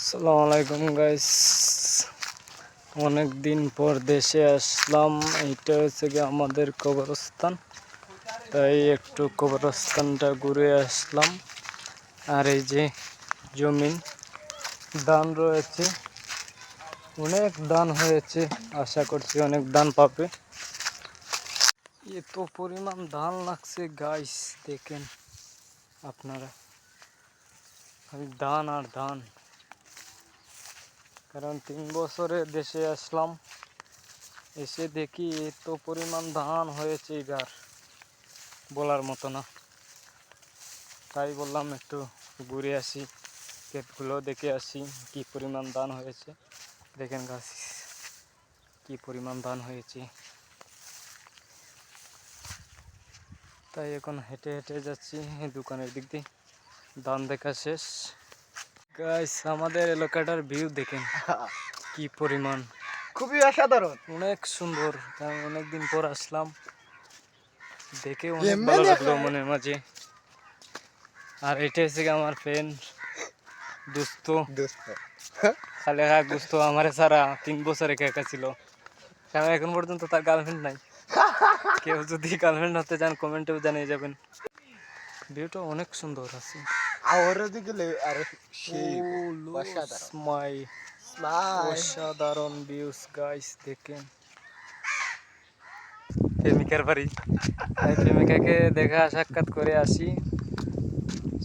আসসালামু আলাইকুম গাইস, অনেক দিন পর দেশে আসলাম। এইটা হচ্ছে কি আমাদের কবরস্থান, তাই একটু কবরস্থানটা ঘুরে আসলাম। আর এই যে জমিন দান রয়েছে, অনেক দান হয়েছে, আশা করছি অনেক দান পাবে। এত পরিমাণ ধান লাগছে গাইস, দেখেন আপনারা, খালি ধান আর ধান। কারণ 3 বছরে দেশে আসলাম, এসে দেখি এত পরিমাণ ধান হয়েছে এবার বলার মতো না। তাই বললাম একটু ঘুরে আসি, ক্ষেতগুলো দেখে আসি কি পরিমাণ ধান হয়েছে। দেখেন গাছ কি পরিমাণ ধান হয়েছে। তাই এখন হেঁটে হেঁটে যাচ্ছি দোকানের দিক দিয়ে, ধান দেখা শেষ। গাইস আমাদের এলাকাটার ভিউ দেখেন কি পরিমাণ, খুবই অসাধারণ, অনেক সুন্দর। আমি অনেকদিন পর আসলাম, দেখে অনেক ভালো লাগলো মনের মাঝে। আর এটা হচ্ছে আমার ফ্রেন্ড দোস্ত, খালি দোস্ত আমার সারা 3 বছর একা একা ছিল, কারণ এখন পর্যন্ত তার গার্লফ্রেন্ড নাই। কেউ যদি গার্লফ্রেন্ড হতে চান কমেন্টেও জানিয়ে যাবেন। ভিউটা অনেক সুন্দর আছে, অসাধারণ ভিউস গাইস। দেখেন প্রেমিকার বাড়ি, তাই প্রেমিকাকে দেখা সাক্ষাৎ করে আসি।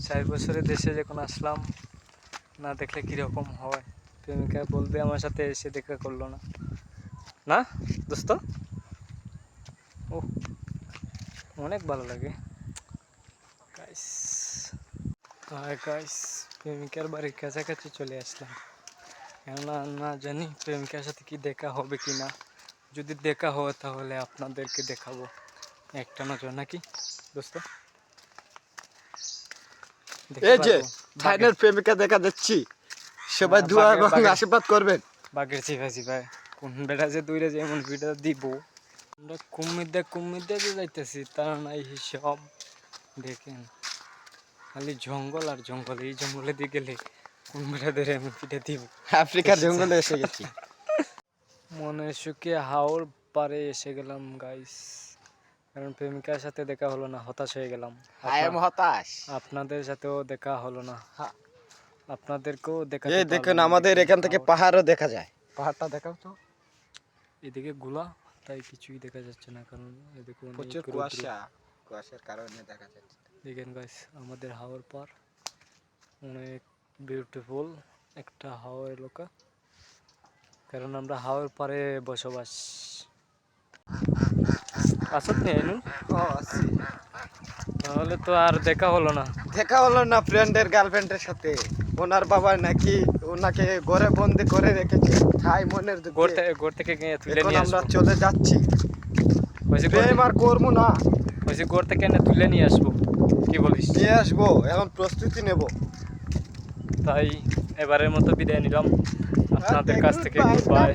4 বছরে দেশে যখন আসলাম, না দেখলে কিরকম হয়। প্রেমিকা বলবে আমার সাথে এসে দেখা করলো না, না দোস্ত। ও অনেক ভালো লাগে গাইস। আর গাইস প্রেমিকার বাড়ির কাছাকাছি চলে আসলাম, কেননা না জানি প্রেমিকার সাথে কি দেখা হবে কি না। যদি দেখা হয় তাহলে আপনাদেরকে দেখাবো একটা নজর, নাকি দোস্ত? এই যে ভাইনের প্রেমিকা দেখা যাচ্ছি, সবাই দোয়া এবং আশীর্বাদ করবেন। বাগের চিপাছি ভাই, কোন বেটা যে দূরে যেমন ভিডিও দিব। আমরা কুমিদ্দা যে যাইতেছি তার নাই হিসাব। দেখেন খালি জঙ্গল আর জঙ্গল, এই জঙ্গলে দিয়ে গেলে কোন বেটাদের এমন পিঠে দিব। আফ্রিকার জঙ্গলে এসে গেছি, মনে সুখে হাওর পারে এসে গেলাম গাইস। কারণ প্রেমিকার সাথে দেখা হলো না, হতাশ হয়ে গেলাম। হতাশ। আপনাদের সাথেও দেখা হলো না, আপনাদেরকেও দেখা। এই দেখুন আমাদের এখান থেকে পাহাড়ও দেখা যায়, পাহাড়টা দেখাও তো। এদিকে গোলা, তাই কিছুই দেখা যাচ্ছে না, কারণ এদিকে প্রচুর কুয়াশা, কুয়াশার কারণে দেখা যাচ্ছে। দেখেন গাইস আমাদের হাওর পার, অনেক বিউটিফুল একটা হাওর এলাকা, কারণ আমরা হাওর পারে বসবাস। আসত নেই তাহলে তো আর দেখা হলো না। দেখা হলো না ফ্রেন্ডের গার্লফ্রেন্ডের সাথে। ওনার বাবা নাকি ওনাকে ঘরে বন্দি করে রেখেছে, তাই মনের ঘর থেকে তুলে নিয়ে আমরা চলে যাচ্ছি। প্রেম আর করবো না, ঘর থেকে তুলে নিয়ে আসবো, কি বলিস? নিয়ে আসবো, এখন প্রস্তুতি নেব। তাই এবারের মতো বিদায় নিলাম আপনাদের কাছ থেকে। বাই।